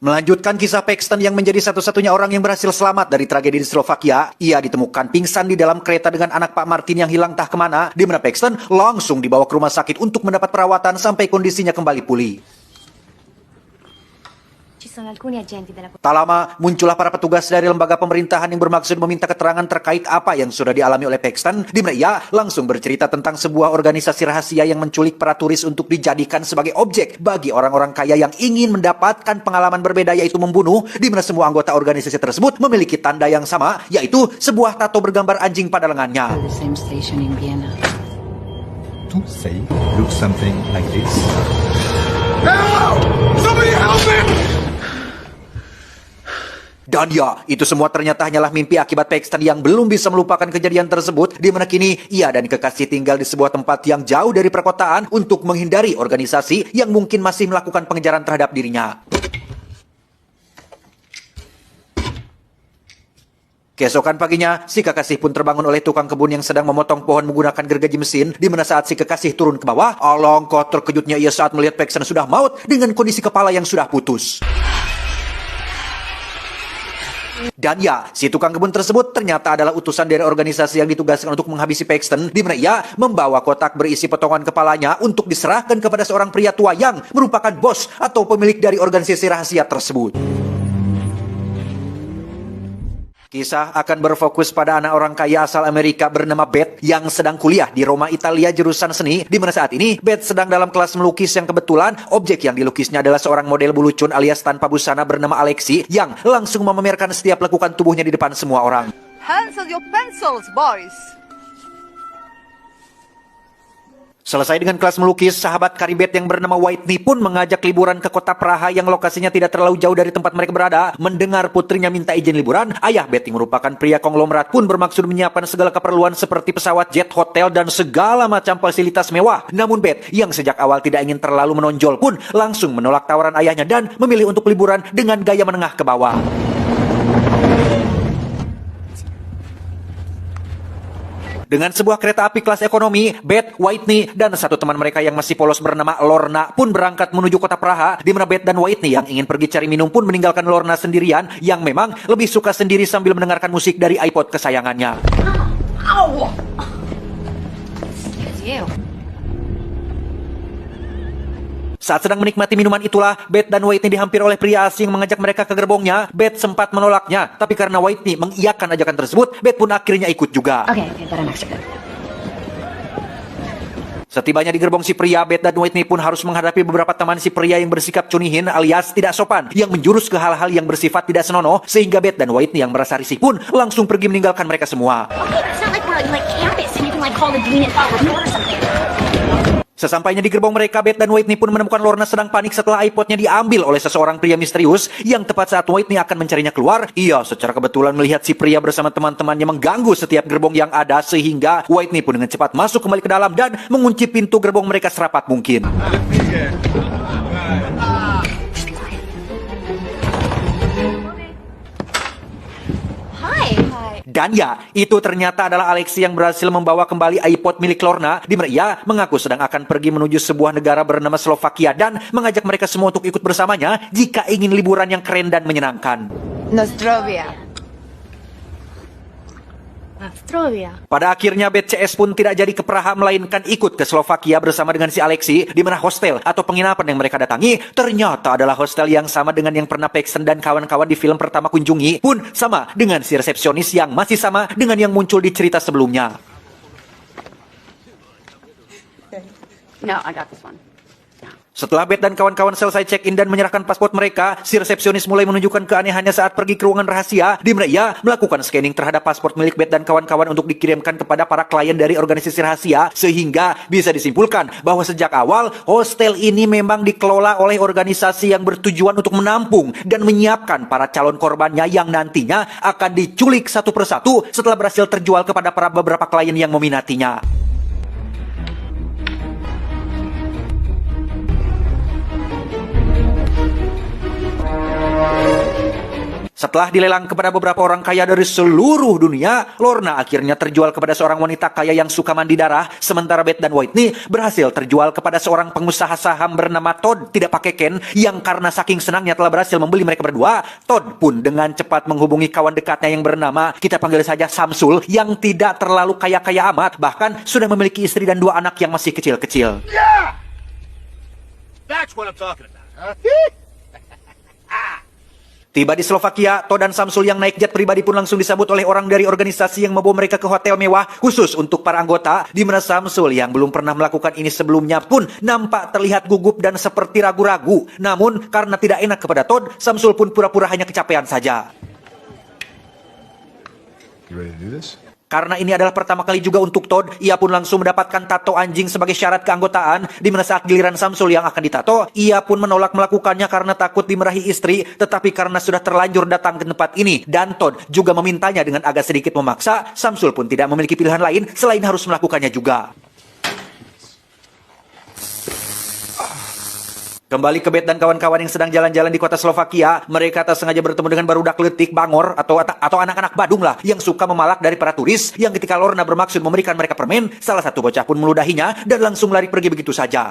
Melanjutkan kisah Paxton yang menjadi satu-satunya orang yang berhasil selamat dari tragedi di Slovakia, ia ditemukan pingsan di dalam kereta dengan anak Pak Martin yang hilang entah kemana, di mana Paxton langsung dibawa ke rumah sakit untuk mendapat perawatan sampai kondisinya kembali pulih. Tak lama, muncullah para petugas dari lembaga pemerintahan yang bermaksud meminta keterangan terkait apa yang sudah dialami oleh Paxton, di mana ia langsung bercerita tentang sebuah organisasi rahasia yang menculik para turis untuk dijadikan sebagai objek bagi orang-orang kaya yang ingin mendapatkan pengalaman berbeda, yaitu membunuh, di mana semua anggota organisasi tersebut memiliki tanda yang sama, yaitu sebuah tato bergambar anjing pada lengannya. To say, look something like this. Help! Somebody help me! Dan ya, itu semua ternyata hanyalah mimpi akibat Paxton yang belum bisa melupakan kejadian tersebut, di mana kini ia dan kekasih tinggal di sebuah tempat yang jauh dari perkotaan untuk menghindari organisasi yang mungkin masih melakukan pengejaran terhadap dirinya. Keesokan paginya, si kekasih pun terbangun oleh tukang kebun yang sedang memotong pohon menggunakan gergaji mesin, di mana saat si kekasih turun ke bawah, alangkah terkejutnya ia saat melihat Paxton sudah maut dengan kondisi kepala yang sudah putus. Dan ya, si tukang kebun tersebut ternyata adalah utusan dari organisasi yang ditugaskan untuk menghabisi Paxton, di mana ia membawa kotak berisi potongan kepalanya untuk diserahkan kepada seorang pria tua yang merupakan bos atau pemilik dari organisasi rahasia tersebut. Kisah akan berfokus pada anak orang kaya asal Amerika bernama Beth yang sedang kuliah di Roma, Italia, jurusan seni, di mana saat ini Beth sedang dalam kelas melukis yang kebetulan objek yang dilukisnya adalah seorang model bulucun alias tanpa busana bernama Alexi yang langsung memamerkan setiap lekukan tubuhnya di depan semua orang. Hands on your pencils, boys. Selesai dengan kelas melukis, sahabat karibet yang bernama Whitney pun mengajak liburan ke kota Praha yang lokasinya tidak terlalu jauh dari tempat mereka berada. Mendengar putrinya minta izin liburan, ayah Beth yang merupakan pria konglomerat pun bermaksud menyiapkan segala keperluan seperti pesawat jet, hotel, dan segala macam fasilitas mewah. Namun Beth, yang sejak awal tidak ingin terlalu menonjol pun, langsung menolak tawaran ayahnya dan memilih untuk liburan dengan gaya menengah ke bawah. Dengan sebuah kereta api kelas ekonomi, Beth, Whitney, dan satu teman mereka yang masih polos bernama Lorna pun berangkat menuju kota Praha, di mana Beth dan Whitney yang ingin pergi cari minum pun meninggalkan Lorna sendirian, yang memang lebih suka sendiri sambil mendengarkan musik dari iPod kesayangannya. Ow! Excuse you. Saat sedang menikmati minuman itulah, Beth dan Whitney dihampiri oleh pria asing mengajak mereka ke gerbongnya. Beth sempat menolaknya, tapi karena Whitney mengiyakan ajakan tersebut, Beth pun akhirnya ikut juga. Setibanya di gerbong si pria, Beth dan Whitney pun harus menghadapi beberapa teman si pria yang bersikap cunihin alias tidak sopan, yang menjurus ke hal-hal yang bersifat tidak senonoh, sehingga Beth dan Whitney yang merasa risih pun langsung pergi meninggalkan mereka semua. Sesampainya di gerbong mereka, Beth dan Whitney pun menemukan Lorna sedang panik setelah iPodnya diambil oleh seseorang pria misterius yang tepat saat Whitney akan mencarinya keluar. Ia secara kebetulan melihat si pria bersama teman-temannya mengganggu setiap gerbong yang ada, sehingga Whitney pun dengan cepat masuk kembali ke dalam dan mengunci pintu gerbong mereka serapat mungkin. Dan ya, itu ternyata adalah Alexi yang berhasil membawa kembali iPod milik Lorna, di mana ia mengaku sedang akan pergi menuju sebuah negara bernama Slovakia dan mengajak mereka semua untuk ikut bersamanya jika ingin liburan yang keren dan menyenangkan. Nostrovia. Pada akhirnya Beth CS pun tidak jadi ke Praha melainkan ikut ke Slovakia bersama dengan si Alexi, di mana hostel atau penginapan yang mereka datangi ternyata adalah hostel yang sama dengan yang pernah Paxton dan kawan-kawan di film pertama kunjungi, pun sama dengan si resepsionis yang masih sama dengan yang muncul di cerita sebelumnya. No, I got this one. Setelah Beth dan kawan-kawan selesai check-in dan menyerahkan paspor mereka, si resepsionis mulai menunjukkan keanehannya saat pergi ke ruangan rahasia, di mana ia melakukan scanning terhadap paspor milik Beth dan kawan-kawan untuk dikirimkan kepada para klien dari organisasi rahasia, sehingga bisa disimpulkan bahwa sejak awal, hostel ini memang dikelola oleh organisasi yang bertujuan untuk menampung dan menyiapkan para calon korbannya yang nantinya akan diculik satu persatu setelah berhasil terjual kepada para beberapa klien yang meminatinya. Setelah dilelang kepada beberapa orang kaya dari seluruh dunia, Lorna akhirnya terjual kepada seorang wanita kaya yang suka mandi darah, sementara Beth dan Whitney berhasil terjual kepada seorang pengusaha saham bernama Todd tidak pakai Ken, yang karena saking senangnya telah berhasil membeli mereka berdua. Todd pun dengan cepat menghubungi kawan dekatnya yang bernama, kita panggil saja Samsul, yang tidak terlalu kaya-kaya amat, bahkan sudah memiliki istri dan 2 anak yang masih kecil-kecil. That's what I'm talking about. Tiba di Slovakia, Todd dan Samsul yang naik jet pribadi pun langsung disambut oleh orang dari organisasi yang membawa mereka ke hotel mewah khusus untuk para anggota, di mana Samsul yang belum pernah melakukan ini sebelumnya pun nampak terlihat gugup dan seperti ragu-ragu. Namun karena tidak enak kepada Todd, Samsul pun pura-pura hanya kecapean saja. You ready to do this? Karena ini adalah pertama kali juga untuk Todd, ia pun langsung mendapatkan tato anjing sebagai syarat keanggotaan, di mana saat giliran Samsul yang akan ditato, ia pun menolak melakukannya karena takut dimarahi istri, tetapi karena sudah terlanjur datang ke tempat ini, dan Todd juga memintanya dengan agak sedikit memaksa, Samsul pun tidak memiliki pilihan lain selain harus melakukannya juga. Kembali ke Beth dan kawan-kawan yang sedang jalan-jalan di kota Slovakia, mereka tak sengaja bertemu dengan barudak letik bangor atau anak-anak Badung lah yang suka memalak dari para turis, yang ketika Lorna bermaksud memberikan mereka permen, salah satu bocah pun meludahinya dan langsung lari pergi begitu saja.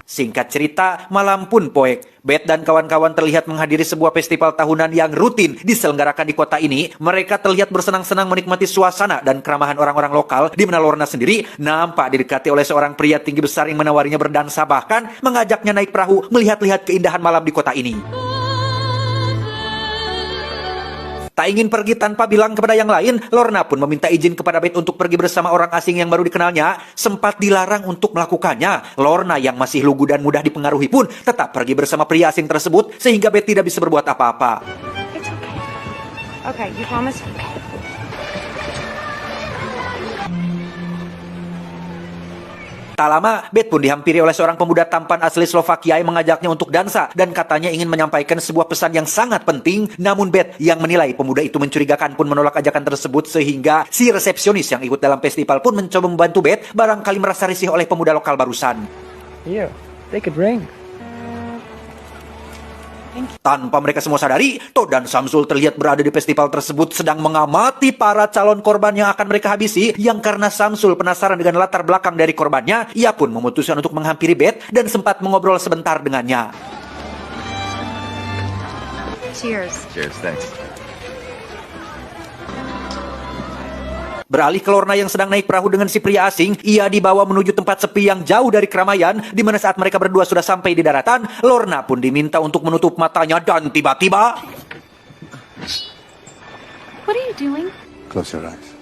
Singkat cerita, malam pun poek. Beth dan kawan-kawan terlihat menghadiri sebuah festival tahunan yang rutin diselenggarakan di kota ini. Mereka terlihat bersenang-senang menikmati suasana dan keramahan orang-orang lokal, di mana Lorna sendiri nampak didekati oleh seorang pria tinggi besar yang menawarinya berdansa, bahkan mengajaknya naik perahu melihat-lihat keindahan malam di kota ini. Tak ingin pergi tanpa bilang kepada yang lain, Lorna pun meminta izin kepada Beth untuk pergi bersama orang asing yang baru dikenalnya. Sempat dilarang untuk melakukannya. Lorna yang masih lugu dan mudah dipengaruhi pun tetap pergi bersama pria asing tersebut, sehingga Beth tidak bisa berbuat apa-apa. It's okay. Okay, you promise? Tak lama, Beth pun dihampiri oleh seorang pemuda tampan asli Slovakia yang mengajaknya untuk dansa dan katanya ingin menyampaikan sebuah pesan yang sangat penting. Namun Beth yang menilai pemuda itu mencurigakan pun menolak ajakan tersebut, sehingga si resepsionis yang ikut dalam festival pun mencoba membantu Beth, barangkali merasa risih oleh pemuda lokal barusan. Yeah, they could ring. Tanpa mereka semua sadari, Todd dan Samsul terlihat berada di festival tersebut sedang mengamati para calon korban yang akan mereka habisi, yang karena Samsul penasaran dengan latar belakang dari korbannya, ia pun memutuskan untuk menghampiri Beth dan sempat mengobrol sebentar dengannya. Cheers. Cheers, thanks. Beralih ke Lorna yang sedang naik perahu dengan si pria asing, ia dibawa menuju tempat sepi yang jauh dari keramaian, di mana saat mereka berdua sudah sampai di daratan, Lorna pun diminta untuk menutup matanya dan tiba-tiba... What are you doing? Close your eyes.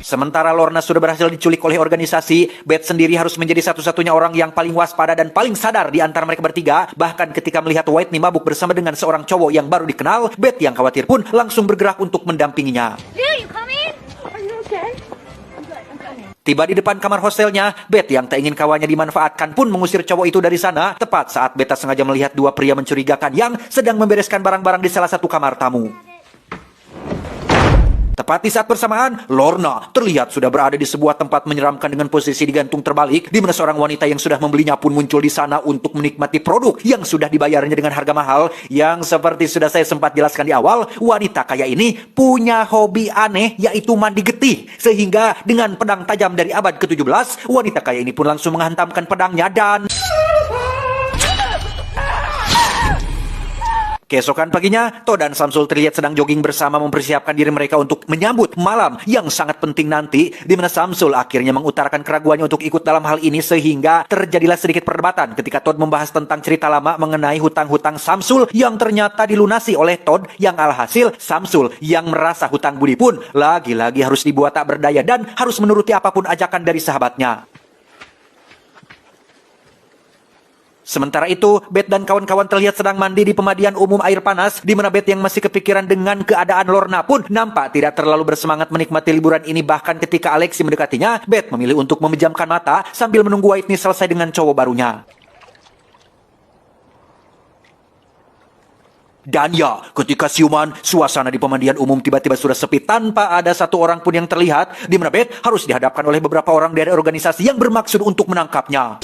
Sementara Lorna sudah berhasil diculik oleh organisasi, Beth sendiri harus menjadi satu-satunya orang yang paling waspada dan paling sadar di antara mereka bertiga. Bahkan ketika melihat Whitney mabuk bersama dengan seorang cowok yang baru dikenal, Beth yang khawatir pun langsung bergerak untuk mendampinginya. You come in? Are you okay? Tiba di depan kamar hostelnya, Beth yang tak ingin kawannya dimanfaatkan pun mengusir cowok itu dari sana, tepat saat Beth sengaja melihat 2 pria mencurigakan yang sedang membereskan barang-barang di salah satu kamar tamu. Tepat di saat bersamaan, Lorna terlihat sudah berada di sebuah tempat menyeramkan dengan posisi digantung terbalik, di mana seorang wanita yang sudah membelinya pun muncul di sana untuk menikmati produk yang sudah dibayarnya dengan harga mahal. Yang seperti sudah saya sempat jelaskan di awal, wanita kaya ini punya hobi aneh, yaitu mandi getih. Sehingga dengan pedang tajam dari abad ke-17, wanita kaya ini pun langsung menghantamkan pedangnya dan... Keesokan paginya, Todd dan Samsul terlihat sedang jogging bersama mempersiapkan diri mereka untuk menyambut malam yang sangat penting nanti, di mana Samsul akhirnya mengutarakan keraguannya untuk ikut dalam hal ini, sehingga terjadilah sedikit perdebatan ketika Todd membahas tentang cerita lama mengenai hutang-hutang Samsul yang ternyata dilunasi oleh Todd, yang alhasil Samsul yang merasa hutang budi pun lagi-lagi harus dibuat tak berdaya dan harus menuruti apapun ajakan dari sahabatnya. Sementara itu, Beth dan kawan-kawan terlihat sedang mandi di pemandian umum air panas, di mana Beth yang masih kepikiran dengan keadaan Lorna pun nampak tidak terlalu bersemangat menikmati liburan ini. Bahkan ketika Alexi mendekatinya, Beth memilih untuk memejamkan mata sambil menunggu Whitney selesai dengan cowok barunya. Dan ya, ketika siuman, suasana di pemandian umum tiba-tiba sudah sepi tanpa ada satu orang pun yang terlihat, di mana Beth harus dihadapkan oleh beberapa orang dari organisasi yang bermaksud untuk menangkapnya.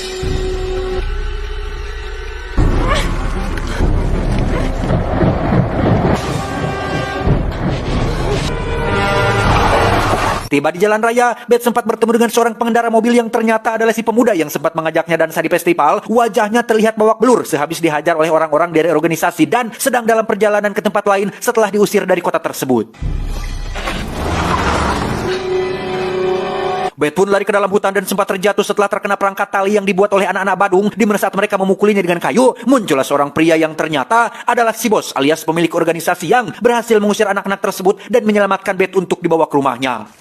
Tiba di jalan raya, Beth sempat bertemu dengan seorang pengendara mobil yang ternyata adalah si pemuda yang sempat mengajaknya dansa di festival. Wajahnya terlihat babak belur sehabis dihajar oleh orang-orang dari organisasi dan sedang dalam perjalanan ke tempat lain setelah diusir dari kota tersebut. Beth pun lari ke dalam hutan dan sempat terjatuh setelah terkena perangkat tali yang dibuat oleh anak-anak Badung. Di mana saat mereka memukulinya dengan kayu, muncullah seorang pria yang ternyata adalah si bos alias pemilik organisasi yang berhasil mengusir anak-anak tersebut dan menyelamatkan Beth untuk dibawa ke rumahnya.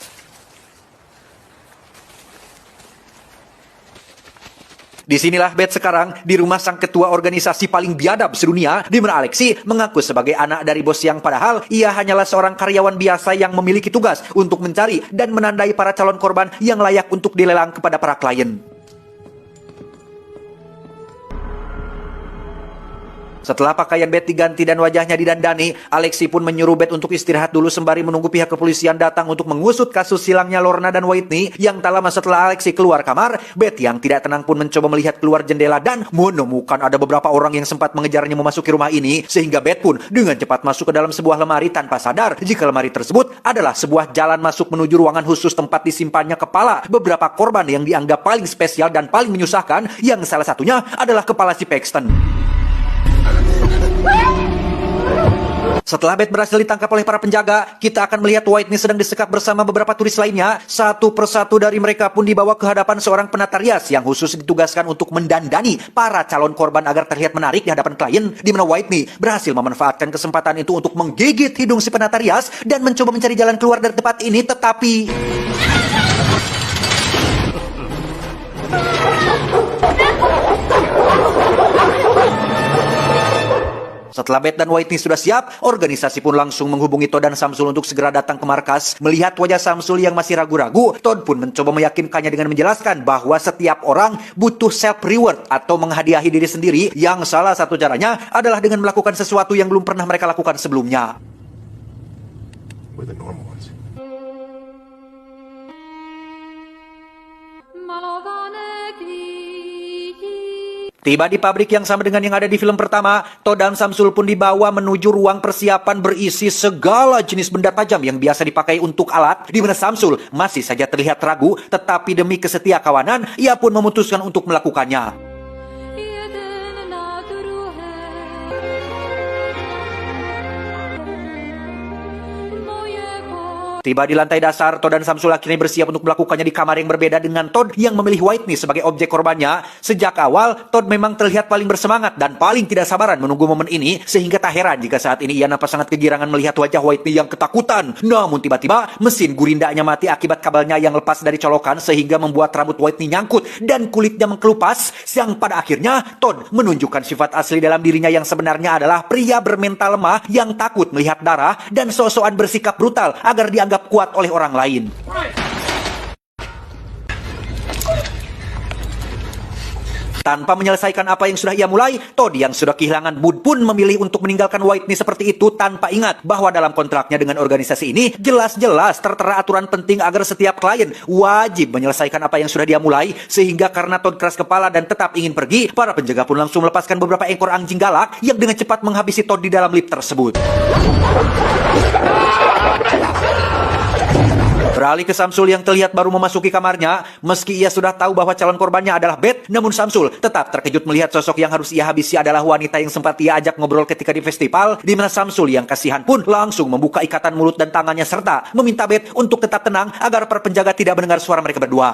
Disinilah Beth sekarang di rumah sang ketua organisasi paling biadab sedunia, di mana Alexi mengaku sebagai anak dari bos yang padahal ia hanyalah seorang karyawan biasa yang memiliki tugas untuk mencari dan menandai para calon korban yang layak untuk dilelang kepada para klien. Setelah pakaian Beth diganti dan wajahnya didandani, Alexi pun menyuruh Beth untuk istirahat dulu sembari menunggu pihak kepolisian datang untuk mengusut kasus hilangnya Lorna dan Whitney. Yang tak lama setelah Alexi keluar kamar, Beth yang tidak tenang pun mencoba melihat keluar jendela dan menemukan ada beberapa orang yang sempat mengejarnya memasuki rumah ini, sehingga Beth pun dengan cepat masuk ke dalam sebuah lemari tanpa sadar jika lemari tersebut adalah sebuah jalan masuk menuju ruangan khusus tempat disimpannya kepala beberapa korban yang dianggap paling spesial dan paling menyusahkan, yang salah satunya adalah kepala si Paxton. Setelah Beth berhasil ditangkap oleh para penjaga, kita akan melihat Whitney sedang disekap bersama beberapa turis lainnya. Satu persatu dari mereka pun dibawa ke hadapan seorang penata rias yang khusus ditugaskan untuk mendandani para calon korban agar terlihat menarik di hadapan klien, di mana Whitney berhasil memanfaatkan kesempatan itu untuk menggigit hidung si penata rias dan mencoba mencari jalan keluar dari tempat ini, tetapi setelah Beth dan Whitney sudah siap, organisasi pun langsung menghubungi Todd dan Samsul untuk segera datang ke markas. Melihat wajah Samsul yang masih ragu-ragu, Todd pun mencoba meyakinkannya dengan menjelaskan bahwa setiap orang butuh self-reward atau menghadiahi diri sendiri, yang salah satu caranya adalah dengan melakukan sesuatu yang belum pernah mereka lakukan sebelumnya. We're the normal ones. Tiba di pabrik yang sama dengan yang ada di film pertama, Todd dan Samsul pun dibawa menuju ruang persiapan berisi segala jenis benda tajam yang biasa dipakai untuk alat, di mana Samsul masih saja terlihat ragu, tetapi demi kesetia kawanan, ia pun memutuskan untuk melakukannya. Tiba di lantai dasar, Todd dan Samsul akhirnya bersiap untuk melakukannya di kamar yang berbeda dengan Todd yang memilih Whitney sebagai objek korbannya. Sejak awal, Todd memang terlihat paling bersemangat dan paling tidak sabaran menunggu momen ini, sehingga tak heran jika saat ini ia nampak sangat kegirangan melihat wajah Whitney yang ketakutan. Namun tiba-tiba, mesin gurindanya mati akibat kabelnya yang lepas dari colokan sehingga membuat rambut Whitney nyangkut dan kulitnya mengkelupas, yang pada akhirnya Todd menunjukkan sifat asli dalam dirinya yang sebenarnya adalah pria bermental lemah yang takut melihat darah dan sok-sokan bersikap brutal agar dianggap kuat oleh orang lain. Tanpa menyelesaikan apa yang sudah ia mulai, Todd yang sudah kehilangan mood pun memilih untuk meninggalkan Whitney seperti itu tanpa ingat bahwa dalam kontraknya dengan organisasi ini jelas-jelas tertera aturan penting agar setiap klien wajib menyelesaikan apa yang sudah dia mulai, sehingga karena Todd keras kepala dan tetap ingin pergi, para penjaga pun langsung melepaskan beberapa ekor anjing galak yang dengan cepat menghabisi Todd di dalam lift tersebut. Beralih ke Samsul yang terlihat baru memasuki kamarnya, meski ia sudah tahu bahwa calon korbannya adalah Beth, namun Samsul tetap terkejut melihat sosok yang harus ia habisi adalah wanita yang sempat ia ajak ngobrol ketika di festival, di mana Samsul yang kasihan pun langsung membuka ikatan mulut dan tangannya serta meminta Beth untuk tetap tenang agar para penjaga tidak mendengar suara mereka berdua.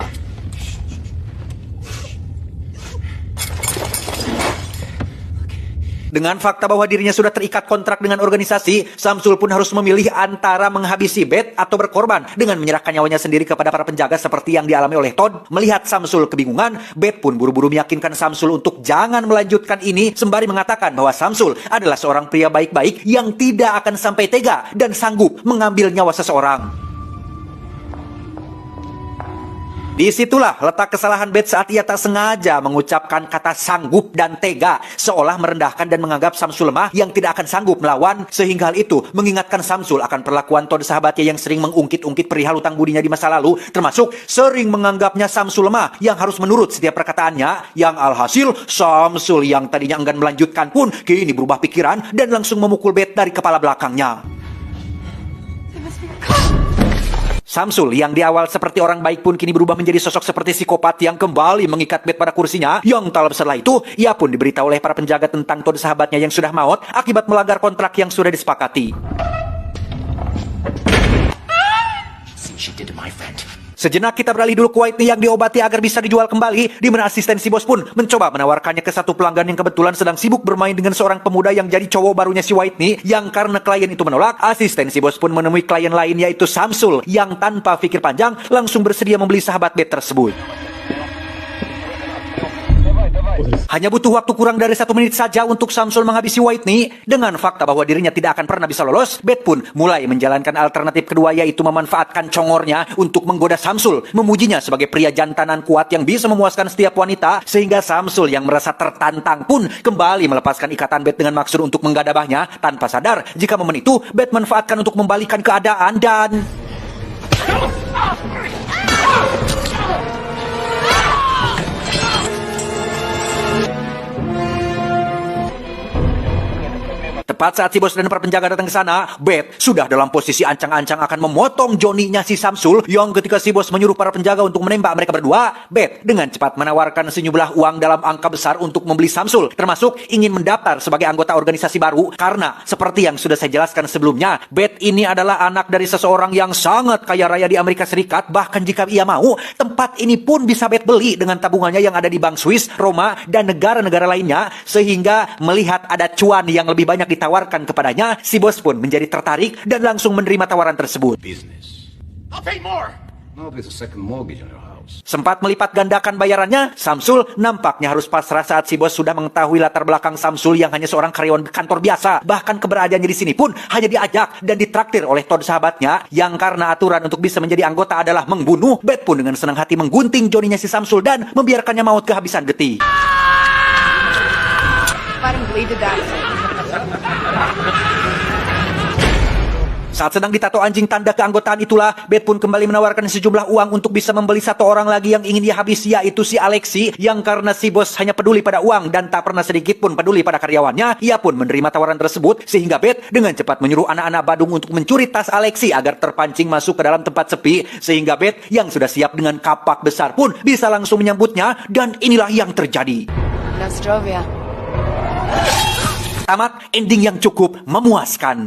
Dengan fakta bahwa dirinya sudah terikat kontrak dengan organisasi, Samsul pun harus memilih antara menghabisi Beth atau berkorban dengan menyerahkan nyawanya sendiri kepada para penjaga seperti yang dialami oleh Todd. Melihat Samsul kebingungan, Beth pun buru-buru meyakinkan Samsul untuk jangan melanjutkan ini sembari mengatakan bahwa Samsul adalah seorang pria baik-baik yang tidak akan sampai tega dan sanggup mengambil nyawa seseorang. Disitulah letak kesalahan Beth saat ia tak sengaja mengucapkan kata sanggup dan tega, seolah merendahkan dan menganggap Samsul lemah yang tidak akan sanggup melawan, sehingga hal itu mengingatkan Samsul akan perlakuan Todd sahabatnya yang sering mengungkit-ungkit perihal hutang budinya di masa lalu, termasuk sering menganggapnya Samsul lemah yang harus menurut setiap perkataannya, yang alhasil Samsul yang tadinya enggan melanjutkan pun kini berubah pikiran dan langsung memukul Beth dari kepala belakangnya. Samsul yang di awal seperti orang baik pun kini berubah menjadi sosok seperti psikopat yang kembali mengikat Bet pada kursinya. Yang tak lama setelah itu, ia pun diberitahu oleh para penjaga tentang Todd sahabatnya yang sudah maut akibat melanggar kontrak yang sudah disepakati. Sejenak kita beralih dulu ke Whitney yang diobati agar bisa dijual kembali, di mana asisten si bos pun mencoba menawarkannya ke satu pelanggan yang kebetulan sedang sibuk bermain dengan seorang pemuda yang jadi cowok barunya si Whitney. Yang karena klien itu menolak, asisten si bos pun menemui klien lain yaitu Samsul yang tanpa pikir panjang langsung bersedia membeli sahabat Bet tersebut. Hanya butuh waktu kurang dari 1 menit saja untuk Samsul menghabisi Whitney. Dengan fakta bahwa dirinya tidak akan pernah bisa lolos, Bet pun mulai menjalankan alternatif kedua, yaitu memanfaatkan congornya untuk menggoda Samsul, memujinya sebagai pria jantanan kuat yang bisa memuaskan setiap wanita, sehingga Samsul yang merasa tertantang pun kembali melepaskan ikatan Bet dengan maksud untuk menggadabahnya, tanpa sadar jika momen itu Bet manfaatkan untuk membalikan keadaan dan... Tepat saat si bos dan para penjaga datang ke sana, Bet sudah dalam posisi ancang-ancang akan memotong Johnny-nya si Samsul. Yang ketika si bos menyuruh para penjaga untuk menembak mereka berdua, Bet dengan cepat menawarkan sejumlah uang dalam angka besar untuk membeli Samsul, termasuk ingin mendaftar sebagai anggota organisasi baru. Karena seperti yang sudah saya jelaskan sebelumnya, Bet ini adalah anak dari seseorang yang sangat kaya raya di Amerika Serikat. Bahkan jika ia mau, tempat ini pun bisa Bet beli dengan tabungannya yang ada di Bank Swiss, Roma, dan negara-negara lainnya. Sehingga melihat ada cuan yang lebih banyak ditawarkan kepadanya, si bos pun menjadi tertarik dan langsung menerima tawaran tersebut. Business. I'll pay more. No, there's a second mortgage on your house. Sempat melipat gandakan bayarannya, Samsul nampaknya harus pasrah saat si bos sudah mengetahui latar belakang Samsul yang hanya seorang karyawan kantor biasa. Bahkan keberadaannya di sini pun hanya diajak dan ditraktir oleh Todd sahabatnya, yang karena aturan untuk bisa menjadi anggota adalah membunuh. Bet pun dengan senang hati menggunting Johnny-nya si Samsul dan membiarkannya maut kehabisan getih. Let him bleed to death. Saat sedang ditato anjing tanda keanggotaan itulah, Bet pun kembali menawarkan sejumlah uang untuk bisa membeli satu orang lagi yang ingin dia habisi, yaitu si Alexi. Yang karena si bos hanya peduli pada uang dan tak pernah sedikit pun peduli pada karyawannya, ia pun menerima tawaran tersebut, sehingga Bet dengan cepat menyuruh anak-anak Badung untuk mencuri tas Alexi agar terpancing masuk ke dalam tempat sepi, sehingga Bet yang sudah siap dengan kapak besar pun bisa langsung menyambutnya, dan inilah yang terjadi. Nostrovia. Tamat ending yang cukup memuaskan.